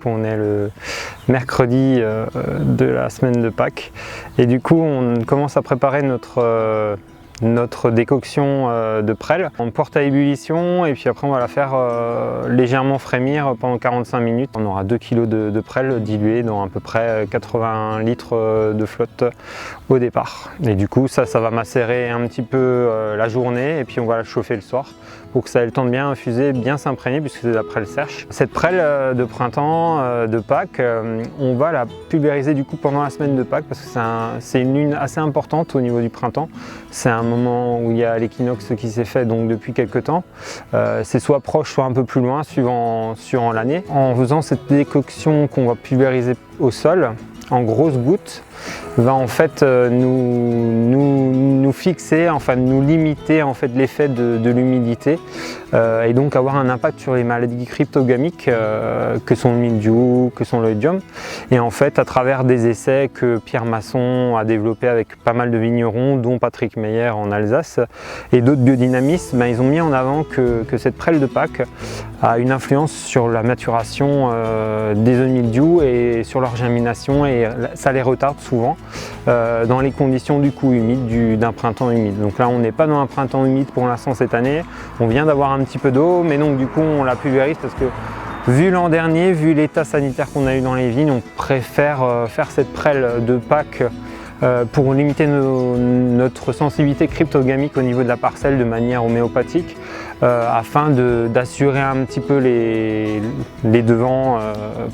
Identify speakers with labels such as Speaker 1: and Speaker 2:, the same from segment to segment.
Speaker 1: On est le mercredi de la semaine de Pâques et du coup on commence à préparer notre décoction de prêle. On porte à ébullition et puis après on va la faire légèrement frémir pendant 45 minutes. On aura 2 kg de prêle dilué dans à peu près 80 litres de flotte au départ. Et du coup ça va macérer un petit peu la journée et puis on va la chauffer le soir pour que ça ait le temps de bien infuser, bien s'imprégner puisque c'est de la prêle sèche. Cette prêle de printemps, de Pâques, on va la pulvériser du coup pendant la semaine de Pâques parce que c'est une lune assez importante au niveau du printemps. C'est un moment où il y a l'équinoxe qui s'est fait donc depuis quelques temps. C'est soit proche, soit un peu plus loin suivant l'année. En faisant cette décoction qu'on va pulvériser au sol, en grosses gouttes, va en fait nous fixer, enfin nous limiter en fait l'effet de l'humidité et donc avoir un impact sur les maladies cryptogamiques que sont le mildiou, que sont l'oïdium. Et en fait à travers des essais que Pierre Masson a développé avec pas mal de vignerons, dont Patrick Meyer en Alsace et d'autres biodynamistes, ils ont mis en avant que cette prêle de Pâques a une influence sur la maturation des œufs de mildiou et sur leur germination, et ça les retarde souvent dans les conditions du coup humides d'un printemps humide. Donc là on n'est pas dans un printemps humide pour l'instant cette année, on vient d'avoir un petit peu d'eau, mais donc du coup on la pulvérise parce que vu l'an dernier, vu l'état sanitaire qu'on a eu dans les vignes, on préfère faire cette prêle de Pâques pour limiter notre sensibilité cryptogamique au niveau de la parcelle de manière homéopathique, afin d'assurer un petit peu les devants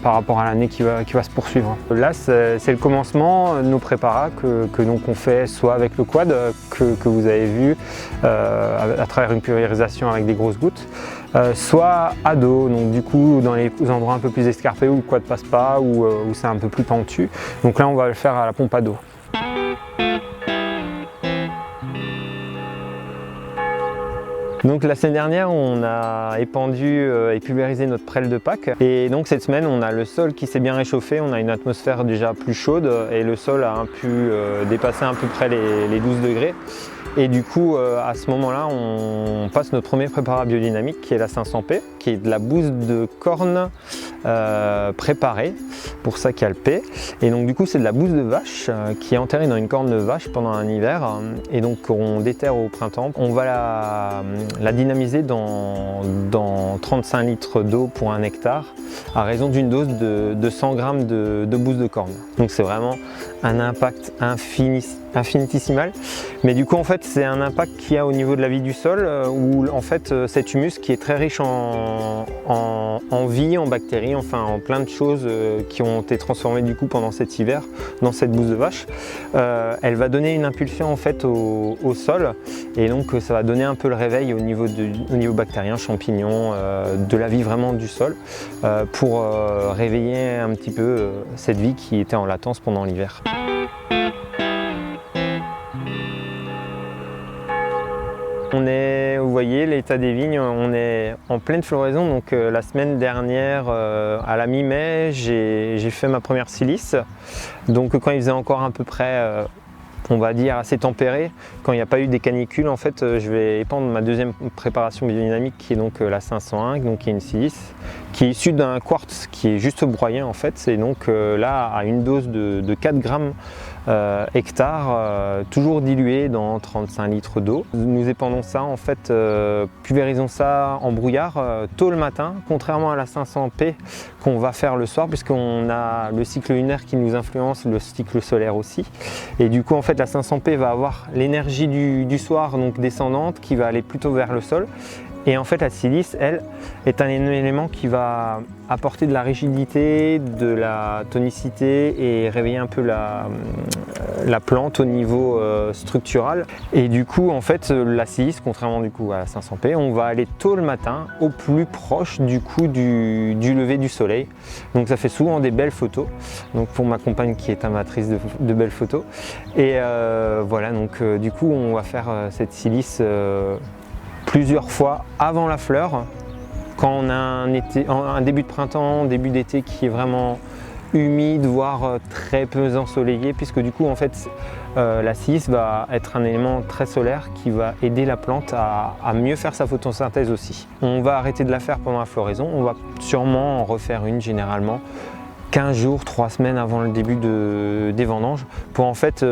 Speaker 1: par rapport à l'année qui va se poursuivre. Là c'est le commencement de nos préparats que donc on fait soit avec le quad que vous avez vu à travers une pulvérisation avec des grosses gouttes, soit à dos, donc du coup dans les endroits un peu plus escarpés où le quad passe pas, où c'est un peu plus pentu. Donc là on va le faire à la pompe à dos. Donc la semaine dernière on a épandu et pulvérisé notre prêle de Pâques, et donc cette semaine on a le sol qui s'est bien réchauffé, on a une atmosphère déjà plus chaude et le sol a pu dépasser à peu près les 12 degrés. Et du coup, à ce moment-là, on passe notre premier préparat biodynamique qui est la 500P, qui est de la bouse de corne préparée, pour ça qu'il y a le P. Et donc du coup, c'est de la bouse de vache qui est enterrée dans une corne de vache pendant un hiver. Et donc on déterre au printemps. On va la dynamiser dans 35 litres d'eau pour 1 hectare, à raison d'une dose de 100 grammes de bouse de corne. Donc c'est vraiment un impact infinitésimal, mais du coup en fait c'est un impact qu'il y a au niveau de la vie du sol, où en fait cet humus qui est très riche en vie, en bactéries, enfin en plein de choses qui ont été transformées du coup pendant cet hiver dans cette bouse de vache, elle va donner une impulsion en fait au sol, et donc ça va donner un peu le réveil au niveau bactérien, champignons, de la vie vraiment du sol, pour réveiller un petit peu cette vie qui était en latence pendant l'hiver. Vous voyez l'état des vignes, on est en pleine floraison, donc la semaine dernière, à la mi-mai, j'ai fait ma première silice. Donc quand il faisait encore à peu près, on va dire assez tempéré, quand il n'y a pas eu des canicules, en fait je vais épandre ma deuxième préparation biodynamique qui est donc la 501, donc qui est une silice, qui est issue d'un quartz qui est juste broyé en fait, et donc là à une dose de 4 grammes hectare, toujours dilué dans 35 litres d'eau. Nous épandons ça en fait, pulvérisons ça en brouillard tôt le matin, contrairement à la 500P qu'on va faire le soir, puisqu'on a le cycle lunaire qui nous influence, le cycle solaire aussi. Et du coup en fait la 500P va avoir l'énergie du soir, donc descendante, qui va aller plutôt vers le sol. Et en fait la silice, elle, est un élément qui va apporter de la rigidité, de la tonicité et réveiller un peu la plante au niveau structural. Et du coup en fait la silice, contrairement du coup à la 500P, on va aller tôt le matin au plus proche du coup du lever du soleil. Donc ça fait souvent des belles photos, donc pour ma compagne qui est amatrice de belles photos. Et voilà, donc du coup on va faire cette silice plusieurs fois avant la fleur, quand on a un début de printemps, début d'été qui est vraiment humide, voire très peu ensoleillé, puisque du coup en fait la silice va être un élément très solaire qui va aider la plante à mieux faire sa photosynthèse aussi. On va arrêter de la faire pendant la floraison, on va sûrement en refaire une généralement 15 jours, 3 semaines avant le début des vendanges pour en fait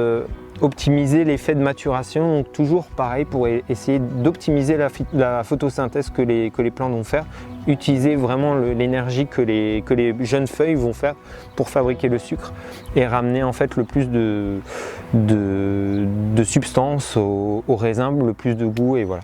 Speaker 1: optimiser l'effet de maturation. Donc toujours pareil pour essayer d'optimiser la photosynthèse que les plantes vont faire, utiliser vraiment l'énergie que les jeunes feuilles vont faire pour fabriquer le sucre et ramener en fait le plus de substance au raisin, le plus de goût et voilà.